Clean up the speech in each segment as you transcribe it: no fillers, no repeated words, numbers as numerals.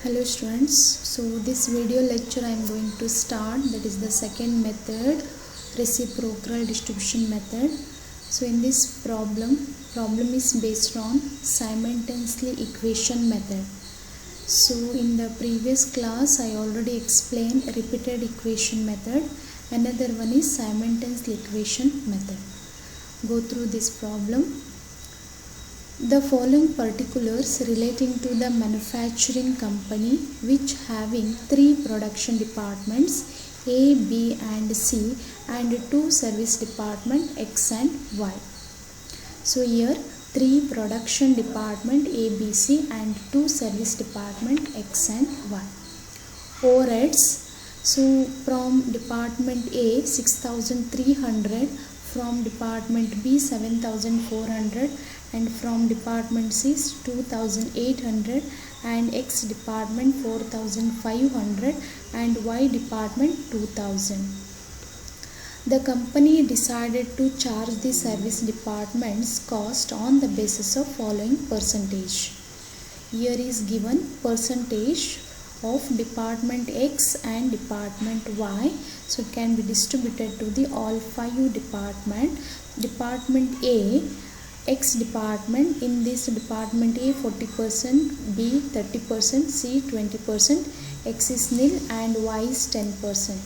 Hello students, so this video lecture I am going to start, that is the second method, reciprocal distribution method. So in this problem is based on simultaneously equation method. So in the previous class I already explained repeated equation method. Another one is simultaneous equation method. Go through this problem. The following particulars relating to the manufacturing company which having 3 production departments A, B and C and 2 service department X and Y. So here 3 production department A, B, C and 2 service department X and Y. Overheads. So from department A 6300, from department B 7400 and from department C 2800 and X department 4500 and Y department 2000. The company decided to charge the service department's cost on the basis of following percentage. Here is given percentage of department X and department Y. So it can be distributed to the all 5 department. Department A, X department, in this department A 40%, B 30%, C 20%, X is nil and Y is 10%.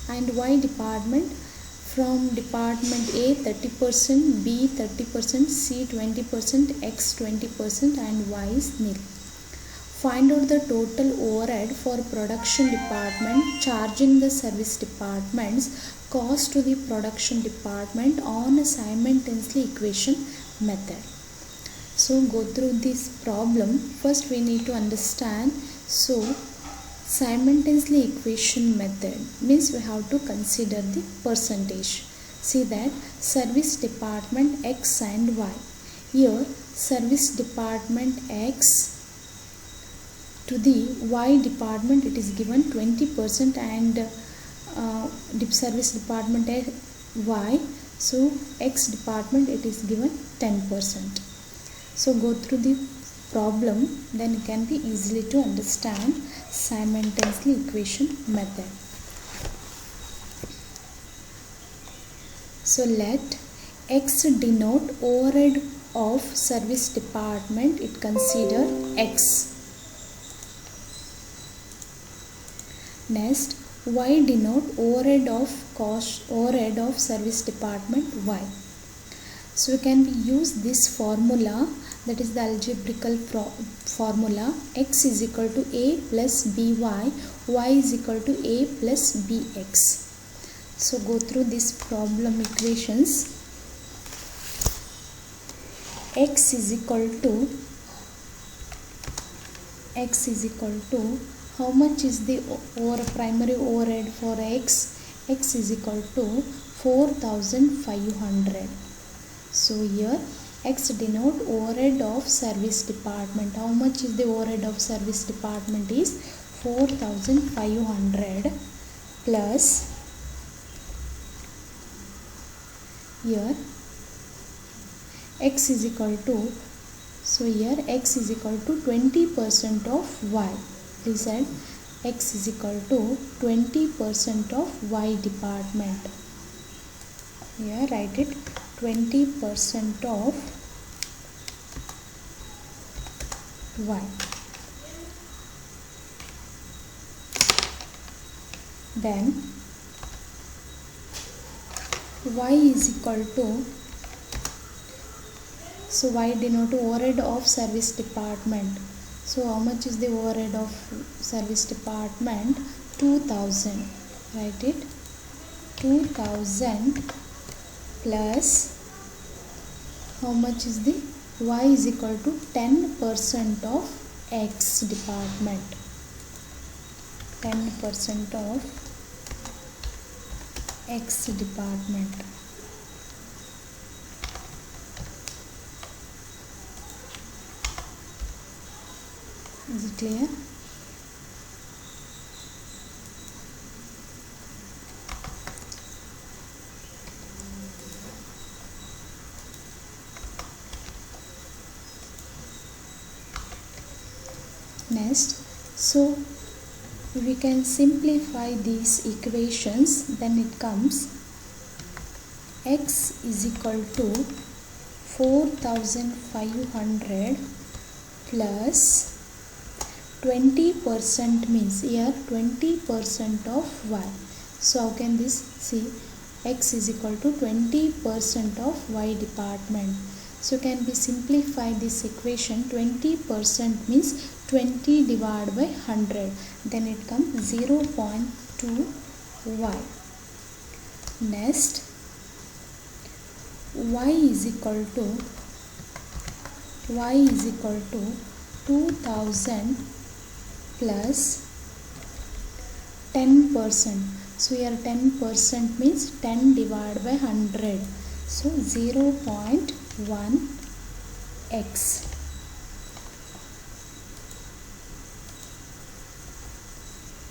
And Y department, from department A 30%, B 30%, C 20%, X 20% and Y is nil. Find out the total overhead for production department charging the service department's cost to the production department on a simultaneously equation method. So go through this problem. First we need to understand. So simultaneously equation method means we have to consider the percentage. See that service department X and Y. Here service department X to the Y department it is given 20% and service department Y, so X department it is given 10%. So go through the problem, then it can be easily to understand simultaneously equation method. So let X denote overhead of service department, it consider X. Next, Y denote overhead of service department Y. So we can use this formula, that is the algebraical formula. X is equal to A plus BY, Y is equal to A plus BX. So go through this problem equations. X is equal to how much is the primary overhead for X? X is equal to 4500. So here X denote overhead of service department. How much is the overhead of service department is 4500 plus here X is equal to, so here X is equal to 20% of Y. Please add X is equal to 20% of Y department. Here write it 20% of Y. Then Y is equal to, so Y denote overhead of service department. So how much is the overhead of service department? 2000. Write it 2000 plus how much is the Y is equal to 10% of X department. 10% of X department. Is it clear? Next, So we can simplify these equations. Then it comes x is equal to 4500 plus 20% means here 20% of y. So how can this see? X is equal to 20% of y department. So can we simplify this equation? 20% means 20 divided by 100. Then it comes 0.2 y. Next, y is equal to 2000 plus 10%. So here 10% means 10 divided by 100. So 0.1 x.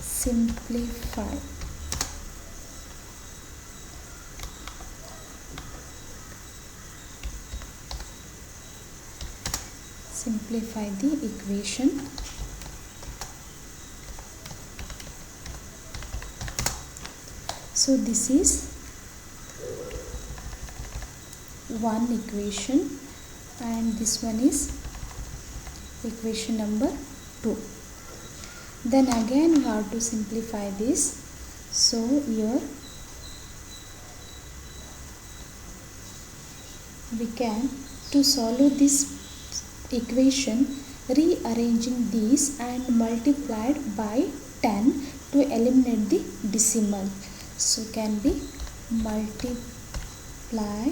Simplify. Simplify the equation. So this is one equation and this one is equation number 2. Then again we have to simplify this. So here we can, to solve this equation, rearranging these and multiplied by 10 to eliminate the decimal. So can be multiply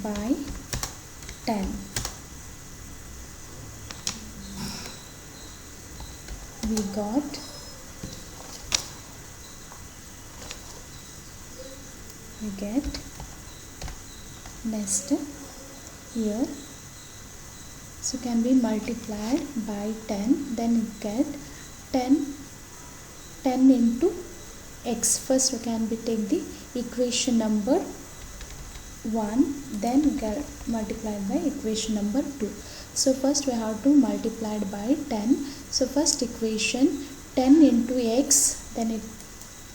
by 10. We get next here. So can be multiplied by 10. Then you get 10 into x. First we can be take the equation number 1, then get multiplied by equation number 2. So first we have to multiply by 10. So first equation 10 into x, then it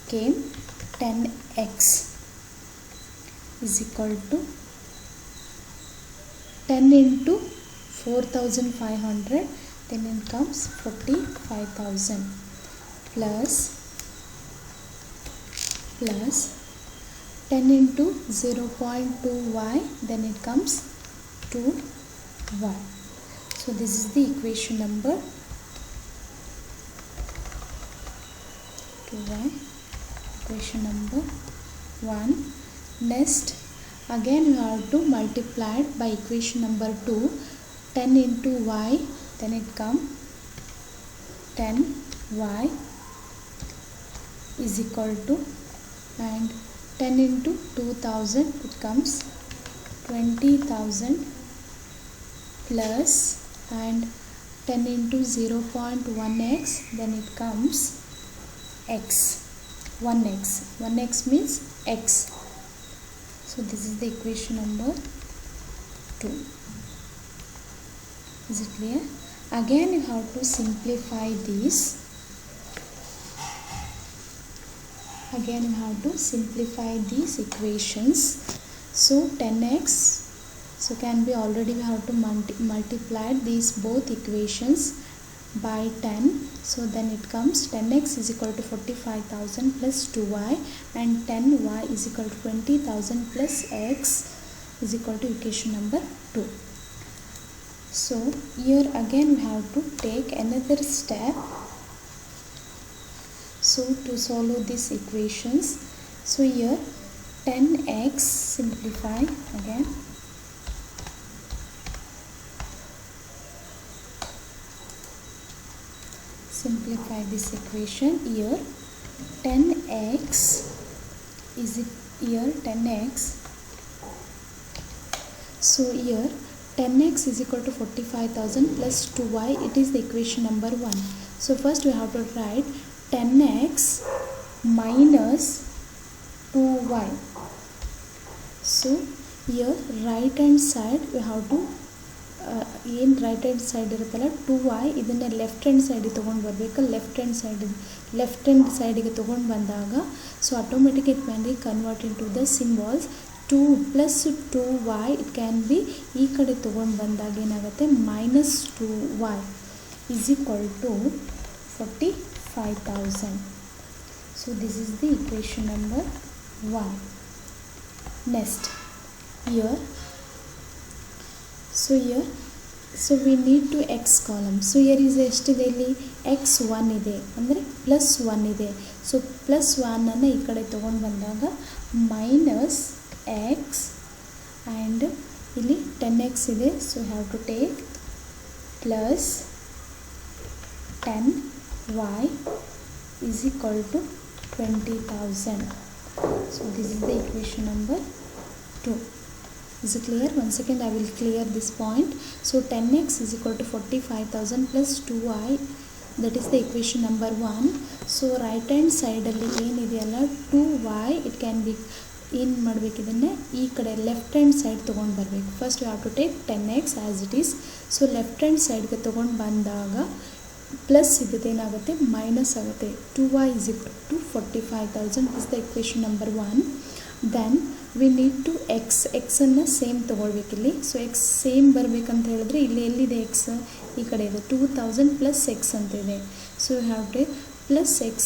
came 10x is equal to 10 into 4500, then it comes 45,000 plus 10 into 0.2y, then it comes 2y. So this is the equation number 2y, equation number 1. Next again you have to multiply it by equation number 2. 10 into y, then it comes 10y is equal to, and 10 into 2000 it comes 20,000 plus, and 10 into 0.1x, then it comes x. 1x means x. So this is the equation number 2. Is it clear? Again you have to simplify this. Again you have to simplify these equations. So 10x, so can be already we have to multiply these both equations by 10. So then it comes 10x is equal to 45,000 plus 2y, and 10y is equal to 20,000 plus x is equal to equation number 2. So here again we have to take another step. So to solve these equations, so here 10x simplify again. Simplify this equation. Here 10x is here 10x. So here 10x is equal to 45,000 plus 2y. It is the equation number 1. So first we have to write 10x minus 2y. So here right hand side we have to ಏನು right hand side ಇರುತ್ತಲ್ಲ 2y ಇದನ್ನು left hand ಸೈಡಿಗೆ ತೊಗೊಂಡು ಬರಬೇಕು. Left hand ಸೈಡಿಗೆ ತೊಗೊಂಡು ಬಂದಾಗ so automatic it can be convert into the symbols 2 + 2y it can be ಈ ಕಡೆ ತೊಗೊಂಡು ಬಂದಾಗ ಏನಾಗುತ್ತೆ -2y = 45,000. So this is the equation number 1. Next here we need to x column. So here is ಎಷ್ಟಿದೆ ಇಲ್ಲಿ x1 ಇದೆ ಅಂದರೆ +1 ಇದೆ. ಸೊ +1 ಅನ್ನು ಈ ಕಡೆ ತೊಗೊಂಡು ಬಂದಾಗ -x ಆ್ಯಂಡ್ ಇಲ್ಲಿ 10x ಇದೆ. So have to take +10y = 20,000. So this is the equation number 2. Is it clear? Once again I will clear this point. So 10x = 45,000 plus 2y, that is the equation number 1. So right hand side ಅಲ್ಲಿ ಏನಿದೆಯಲ್ಲ 2y it can be ಏನು ಮಾಡಬೇಕು, ಇದನ್ನೇ ಈ ಕಡೆ left hand side ತೊಗೊಂಡು ಬರಬೇಕು. First you have to take 10x as it is. So left hand ಸೈಡ್ಗೆ ತೊಗೊಂಡು ಬಂದಾಗ ಪ್ಲಸ್ ಇದ್ದದ್ದು ಏನಾಗುತ್ತೆ ಮೈನಸ್ ಆಗುತ್ತೆ. 2y = 45,000 is the equation number 1. then we need to x ಅನ್ನು ಸೇಮ್ ತೊಗೊಳ್ಬೇಕಿಲ್ಲಿ. ಸೊ x ಸೇಮ್ ಬರಬೇಕಂತ ಹೇಳಿದ್ರೆ ಇಲ್ಲಿ ಎಲ್ಲಿದೆ x, ಈ ಕಡೆ ಇದೆ 2,000 + x ಅಂತ ಇದೆ. So you have to +x.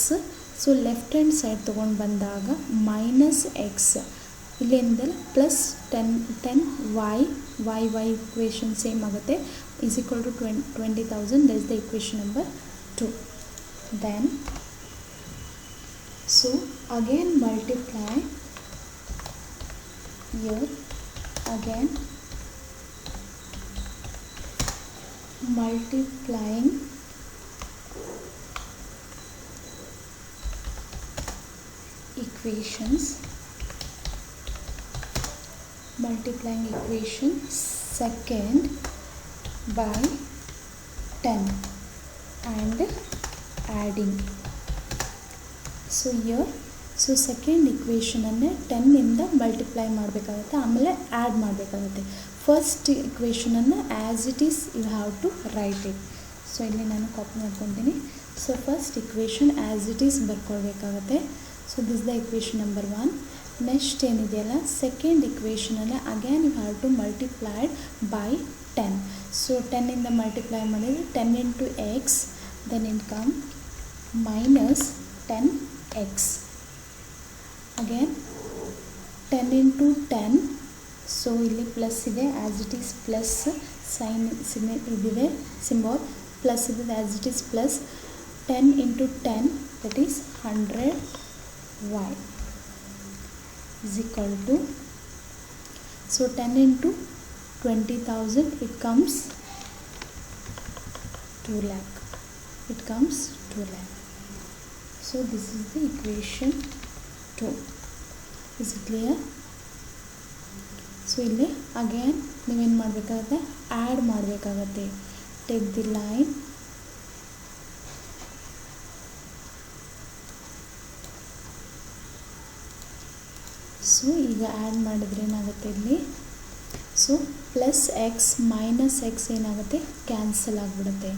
So left hand side ತೊಗೊಂಡು ಬಂದಾಗ -x ಇಲ್ಲಿಂದಲ್ಲ +10y ಇಕ್ವೇಷನ್ ಸೇಮ್ ಆಗುತ್ತೆ = 20,000. that is the equation number 2. then so again multiply here, again multiplying equation second by 10 and adding. So here so second ಇಕ್ವೇಷನನ್ನು 10 ಇಂದ multiply ಮಾಡಬೇಕಾಗುತ್ತೆ, ಆಮೇಲೆ add ಮಾಡಬೇಕಾಗುತ್ತೆ. First ಇಕ್ವೇಷನನ್ನು as it is you have to write it. So ಇಲ್ಲಿ ನಾನು copy ಮಾಡ್ಕೊತೀನಿ. So first equation as it is ಬರ್ಕೊಳ್ಬೇಕಾಗತ್ತೆ. So this the equation number 1. Next ಏನಿದೆಯಲ್ಲ ಸೆಕೆಂಡ್ ಇಕ್ವೇಷನನ್ನು again you have to multiplied by 10. So 10 ಇಂದ multiply ಮಾಡಿದರೆ 10 × x, then it come -10x. again 10 × 10. So ಇಲ್ಲಿ plus ಇದೆ ಆ್ಯಸ್ ಇಟ್ ಈಸ್ ಪ್ಲಸ್ ಇದಿದೆ symbol plus ಇದೆ as it is plus 10 × 10 that is 100y = so 10 × 20,000 it comes 2 lakh. It comes 2 lakh. So this is the equation 2. Is it clear? So ಇಲ್ಲಿ again ನೀವೇನು ಮಾಡಬೇಕಾಗುತ್ತೆ, add ಮಾಡಬೇಕಾಗತ್ತೆ. Take the line, so ಈಗ add ಮಾಡಿದ್ರೆ ಏನಾಗುತ್ತೆ ಇಲ್ಲಿ, so +x - x ಏನಾಗುತ್ತೆ cancel ಆಗಿಬಿಡುತ್ತೆ.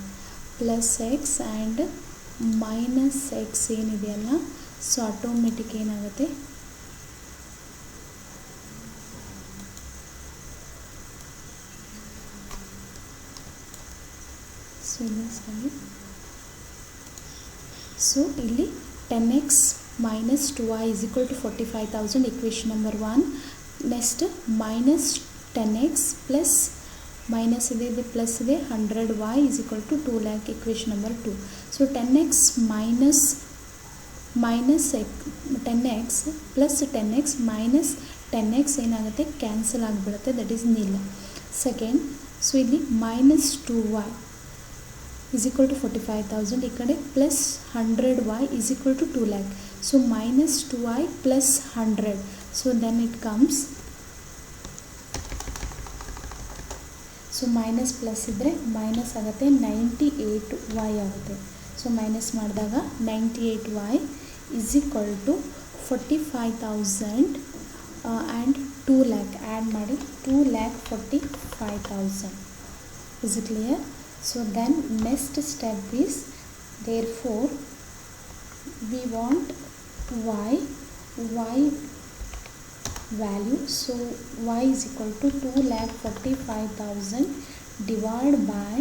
+x ಆ್ಯಂಡ್ -x ಏನಿದೆಯಲ್ಲ ಸೊ ಆಟೋಮೆಟಿಕ್ ಏನಾಗುತ್ತೆ ಸೊ ಇಲ್ಲಿ 10x - 2y = 45,000 equation number 1. next -10x plus minus ಇದೆ ಪ್ಲಸ್ ಇದೆ 100y = 2 lakh equation number 2. so 10x minus 10x plus 10x minus 10x ಏನಾಗುತ್ತೆ cancel ಆಗಿಬಿಡುತ್ತೆ, that is nil. Second so ಇಲ್ಲಿ -2y = 45,000, ಈ ಕಡೆ plus 100y = 2 lakh. So -2y plus 100, so then it comes, so minus plus ಇದ್ದರೆ minus ಆಗುತ್ತೆ 98y ಆಗುತ್ತೆ. So minus ಮಾಡಿದಾಗ 98y = 45,000 and 2 lakh add ಮಾಡಿ 2,45,000. Is it clear? So then next step is, therefore we want y value. So y is equal to 2,45,000 divided by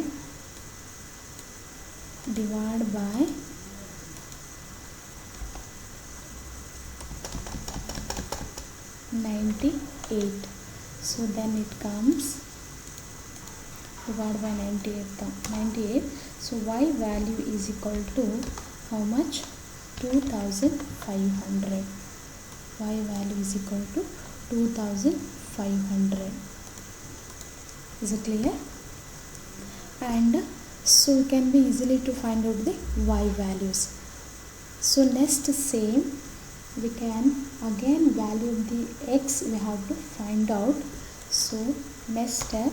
98. So then it comes divided by 98. So y value is equal to how much? 2,500. Y value is equal to 2,500. Is it clear? And so it can be easily to find out the y values. So next same, we can again value the x we have to find out. So next step,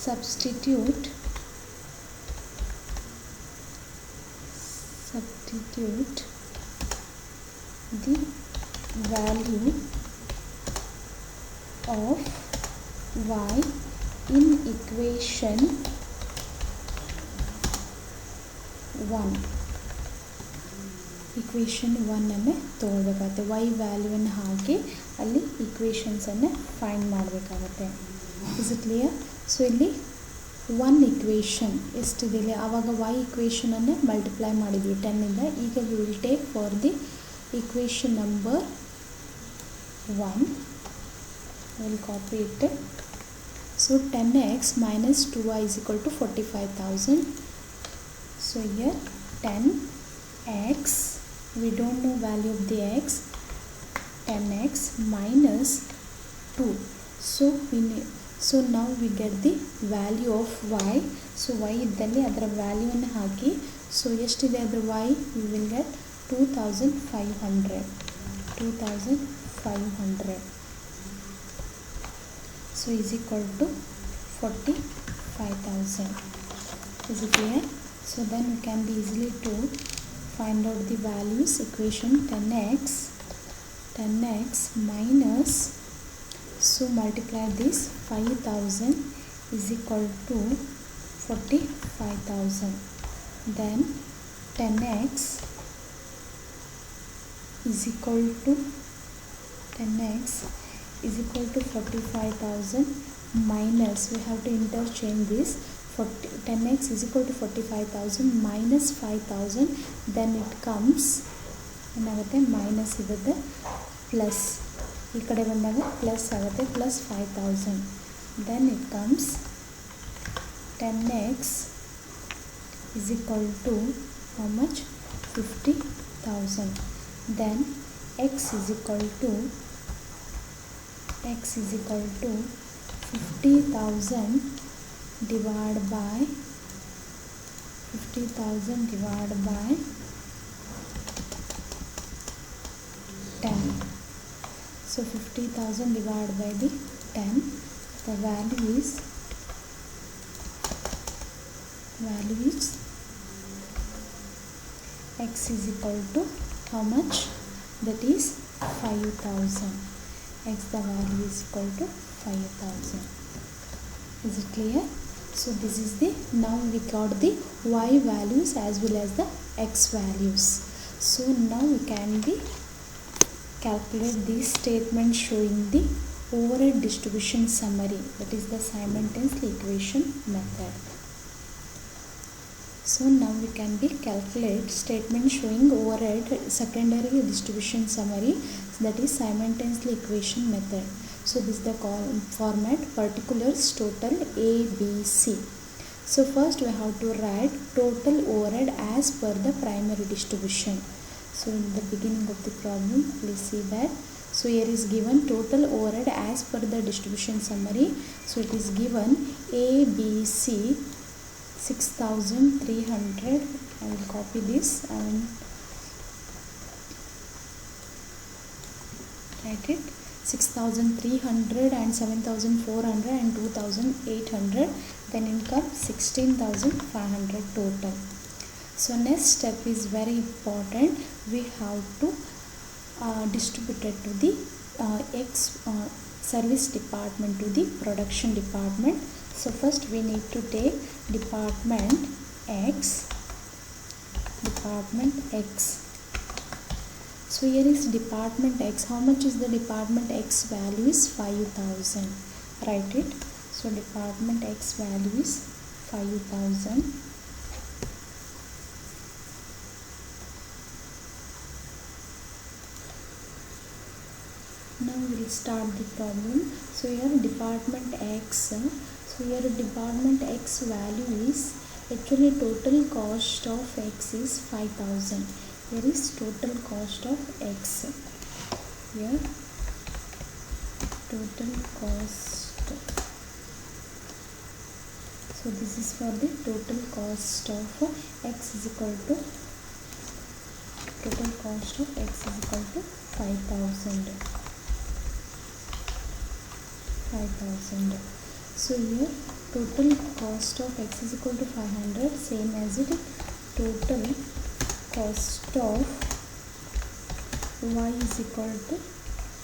substitute the value of y in equation 1. Equation 1 ಅನ್ನು ತಗೊಳ್ಳಬೇಕಾಗುತ್ತೆ. y value ಅನ್ನು ಹಾಕಿ ಅಲ್ಲಿ equations ಅನ್ನು find ಮಾಡಬೇಕಾಗುತ್ತೆ. Is it clear? So ಇಲ್ಲಿ 1 equation ಎಷ್ಟಿದೆ ಇಲ್ಲಿ, ಆವಾಗ y equation ಅನ್ನು ಮಲ್ಟಿಪ್ಲೈ ಮಾಡಿದ್ವಿ 10 ಇಂದ. ಈಗ we will take for the equation number 1. I will copy it. So 10x minus 2y is equal to 45,000. So here 10x, we don't know value of the x, 10x minus 2. So now we get the value of y. So y ಇದ್ದಲ್ಲಿ ಅದರ value ಅನ್ನು ಹಾಕಿ, so ಎಷ್ಟಿದೆ ಅದರ y, we will get 2,500. So is equal to 45,000. Is it clear? So then we can be easily to find out the values. Equation 10x minus, so multiply this 5,000 is equal to 45,000. Then 10x is equal to 45,000 minus, we have to interchange this, 10x is equal to 45,000 minus 5,000, then it comes ಏನಾಗುತ್ತೆ minus ಇರುತ್ತೆ, plus ಈ ಕಡೆ ಬಂದಾಗ plus ಆಗುತ್ತೆ, plus 5,000. then it comes 10x is equal to how much? 50,000. then x is equal to 50,000 divided by 10. So 50,000 divided by the 10, the value is x is equal to how much? That is 5,000. X, the value is equal to 5,000. Is it clear? So this is the, now we got the y values as well as the x values. So now we can be calculate this statement showing the overhead distribution summary, that is the simultaneous equation method. So now we can be calculate statement showing overhead secondary distribution summary, that is simultaneous equation method. So this is the format, particulars, total, A, B, C. So first we have to write total overhead as per the primary distribution. So in the beginning of the problem, please see that. So here is given total overhead as per the distribution summary. So it is given A, B, C 6,300. I will copy this and write it. 6,300 and 7,400 and 2,800. Then income 16,500 total. So next step is very important. We have to distribute it to the x service department to the production department. So first we need to take department X. So here is department X. How much is the department X value? Is 5,000. Write it. So department X value is 5,000. Now we will start the problem. So here department X. So here department X value is, actually total cost of X is 5,000. Here is total cost of X. Here total cost. So this is for the total cost of X is equal to, total cost of X is equal to 5,000. So here total cost of X is equal to 500, same as it. Total cost of Y is equal to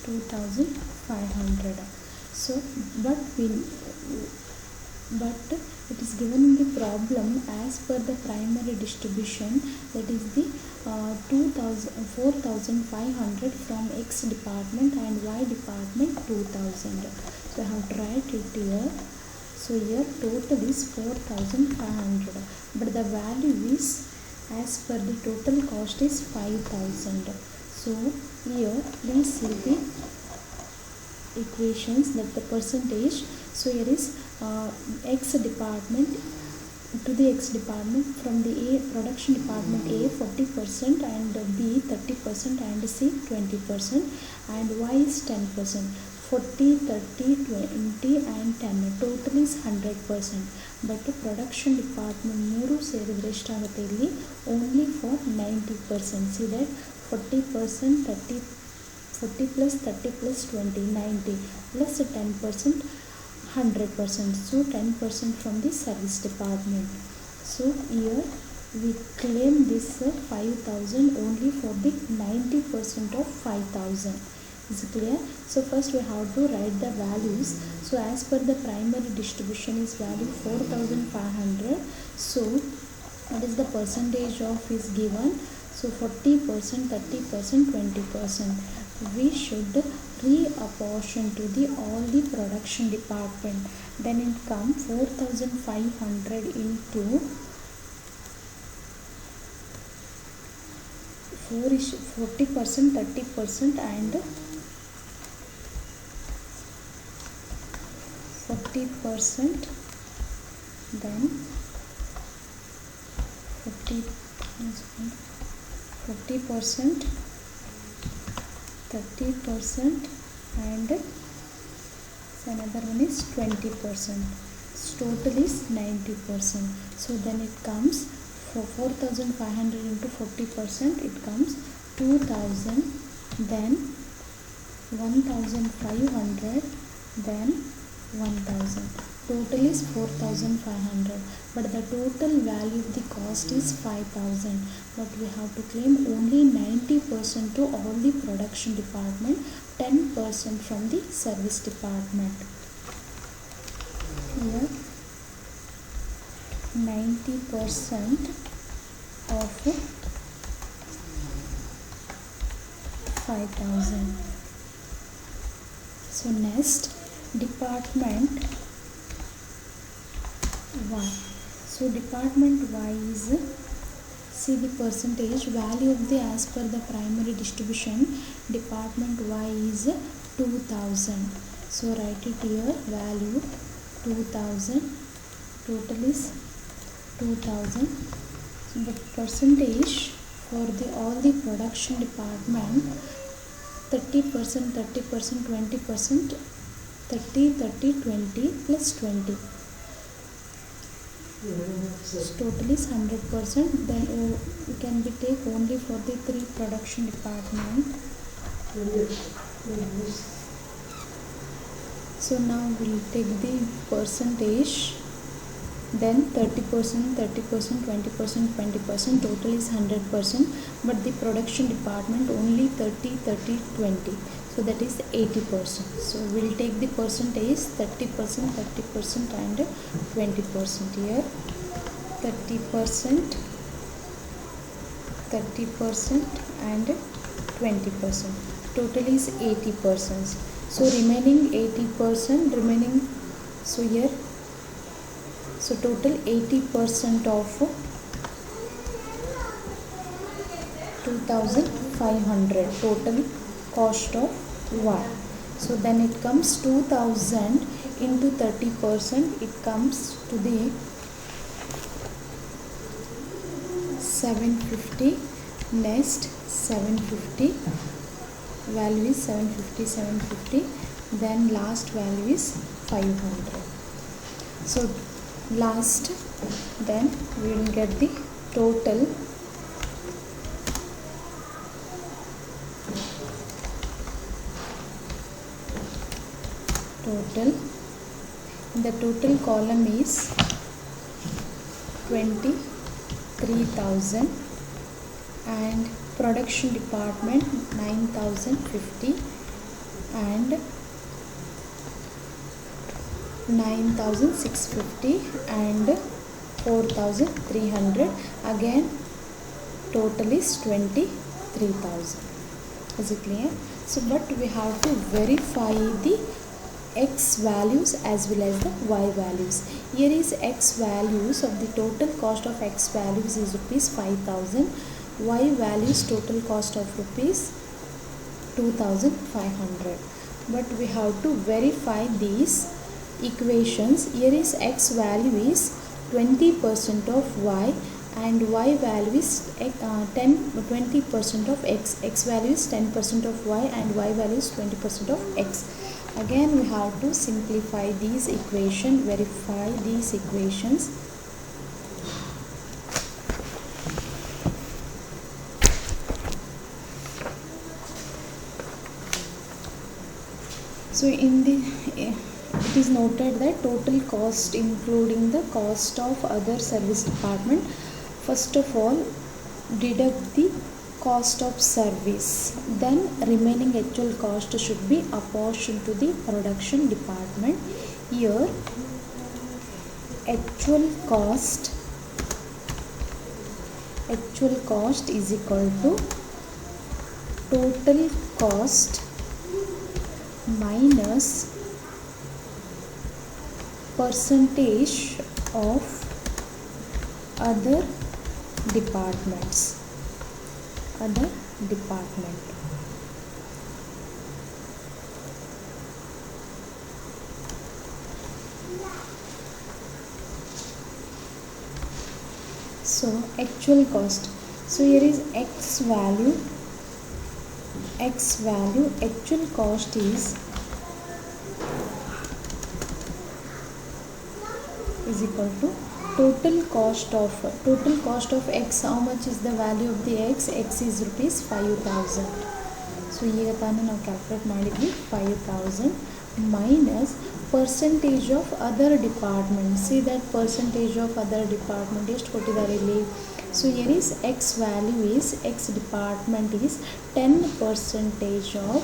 2,500. So but it is given in the problem as per the primary distribution, that is the 4,500 from X department and Y department 2,000. So I have to write it here. So here total is 4,500, but the value is, as per the total cost is 5,000. So here please see the equations, that the percentage. So here is X department to the X department, from the A production department A 40% and B 30% and C 20% and Y is 10%. 40, 30, 20 and 10. Total is 100%. But production department ಮೂರು ಸೇರಿದ್ರೆ ಎಷ್ಟಾಗುತ್ತೆ ಇಲ್ಲಿ? Only for 90%. See that 40%, 40 plus 30 plus 20, 90 plus 10%, 100%. So 10% from the service department. So here we claim this 5,000 only for the 90% of 5,000. Is it clear? So first we have to write the values. So as per the primary distribution is value 4,500. So what is the percentage of is given? So 40%, 30%, 20%. We should reapportion to the all the production department. Then it comes 4,500 into 40%, 30% and 40%, then 40%, 30% and another one is 20%. Total is 90%. So then it comes for 4,500 into 40%, it comes 2,000, then 1,500, then 1,000. Total is 4,500, but the total value of the cost is 5,000. But we have to claim only 90% to all the production department, 10% from the service department. Here 90% of 5,000. So next, department Y. So department Y is, see the percentage value of the, as per the primary distribution, department Y is 2,000. So write it here, value 2,000, total is 2,000. So the percentage for the all the production department, 30%, 30%, 20%, 30, 30, 20 plus 20. So total is 100%. Then we can be take only for the 3 production department. So now we'll take the percentage, then 30%, 30%, 20%, 20%, total is 100%, but the production department only 30, 30, 20. so that is 80%. So we'll take the percentage 30%, 30% and 20% here. 30%, 30% and 20%. Total is 80%. So remaining 80%, remaining, so here, so total 80% of 2500 total cost of Y. So then it comes 2000 into 30%, it comes to the 750. Next 750, value is 750, 750, then last value is 500. So last, then we will get the total in the total column is 23,000 and production department 9,050 and 9,650 and 4,300. Again total is 23,000. Is it clear? So but we have to verify the X values as well as the Y values. Here is X values of the total cost of X values is rupees 5,000. Y values total cost of rupees 2,500. But we have to verify these equations. Here is X value is 20% of Y and Y value is 20% of X. X value is 10% of Y and Y value is 20% of X. Again we have to simplify these equations, verify these equations. So in the it is noted that total cost including the cost of other service department. First of all, deduct the cost of service, then remaining actual cost should be apportioned to the production department. Here actual cost is equal to total cost minus percentage of other department. So actual cost, so here is X value, actual cost is equal to total cost of X. How much is the value of the X? X is rupees 5,000. So here ತಾನೇ ನಾವು calculate ಮಾಡಿದ್ವಿ 5,000 minus percentage of other department. See that percentage of other department ಎಷ್ಟು ಕೊಟ್ಟಿದ್ದಾರೆ ಇಲ್ಲಿ. So here is X value is X department is 10% of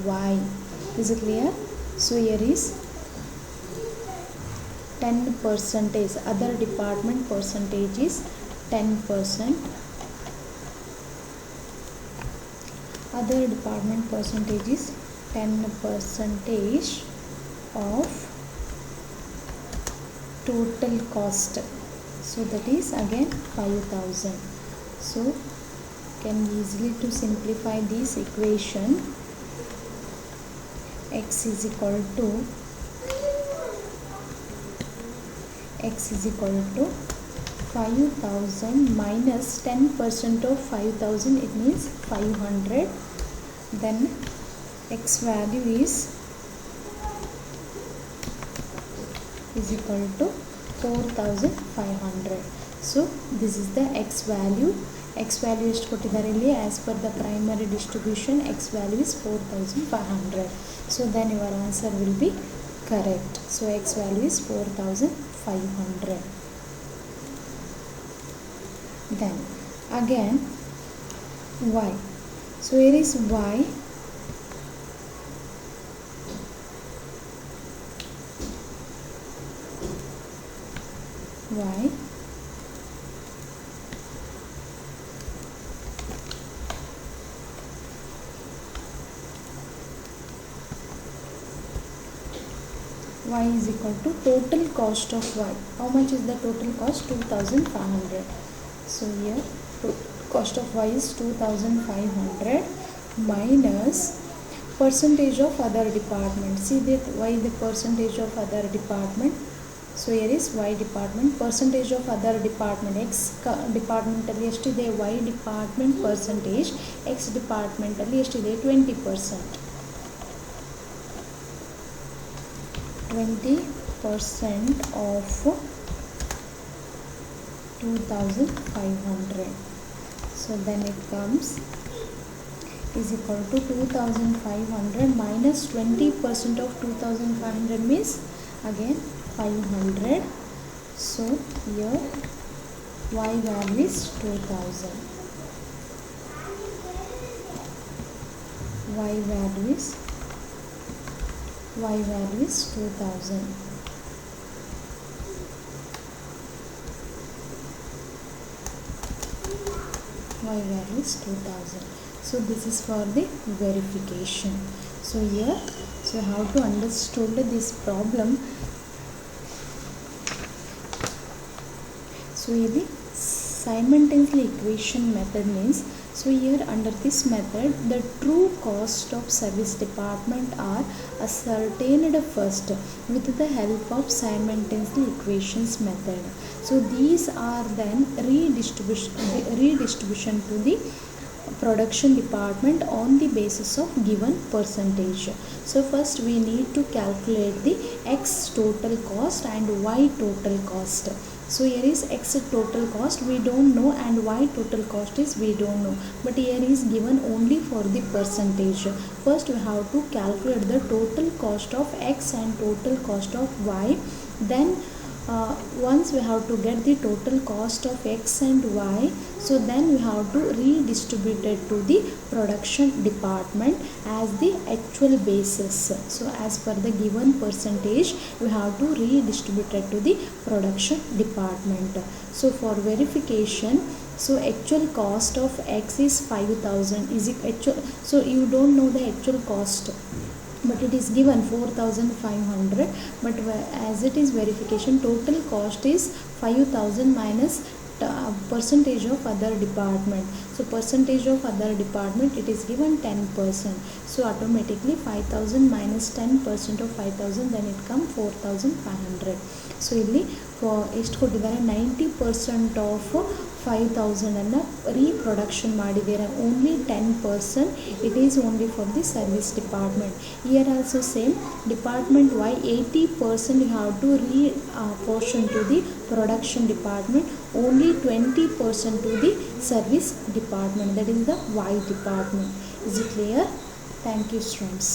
Y. Is it clear? So here is 10%, other department percentage is 10%, other department percentage is 10% of total cost. So that is again 5,000. So can easily to simplify this equation. X is equal to 5,000 minus 10% of 5,000, it means 500. Then X value is equal to 4,500. So this is the X value. X value ಎಷ್ಟು ಕೊಟ್ಟಿದ್ದಾರೆ ಇಲ್ಲಿ as per the primary distribution. X value is 4,500. So then your answer will be correct. So X value is 4,500. Then again Y. So here is Y. Y Y is equal to total cost of Y. How much is the total cost? 2500. So here cost of Y is 2500 minus percentage of other department. See that Y the percentage of other department. So here is Y department, percentage of other department. X departmentally ಎಷ್ಟಿದೆ Y department percentage, X departmentally ಎಷ್ಟಿದೆ 20%. 20% of 2500. So then it comes is equal to 2500 minus 20% of 2500 means again 500. So here Y value is 2000. Y value is 2000. Y value is 2000. So this is for the verification. So here, so how to understand this problem. So here simultaneously equation method means, so here under this method the true cost of service department are ascertained first with the help of simultaneously equations method. So these are then redistribution to the production department on the basis of given percentage. So first we need to calculate the X total cost and Y total cost. So here is X total cost we don't know and Y total cost is we don't know, but here is given only for the percentage. First we have to calculate the total cost of X and total cost of Y. Then once we have to get the total cost of X and Y, so then we have to redistribute it to the production department as the actual basis. So as per the given percentage we have to redistribute it to the production department. So for verification, so actual cost of X is 5000 is actual, so you don't know the actual cost, but it is given 4500, but as it is verification total cost is 5000 minus percentage of other department. So percentage of other department it is given 10%. So automatically 5000 minus 10% of 5000, then it come 4500. So ಇಲ್ಲಿ ಎಷ್ಟು ಕೊಟ್ಟಿದ್ದಾರೆ 90% of 5000 ಅನ್ನು reproduction ಮಾಡಿದ್ದಾರೆ. Only 10% it is only for the service department. Here also same, department Y 80% you have to portion to the production department, only 20% to the service department, that is the Y department. Is it clear? Thank you students.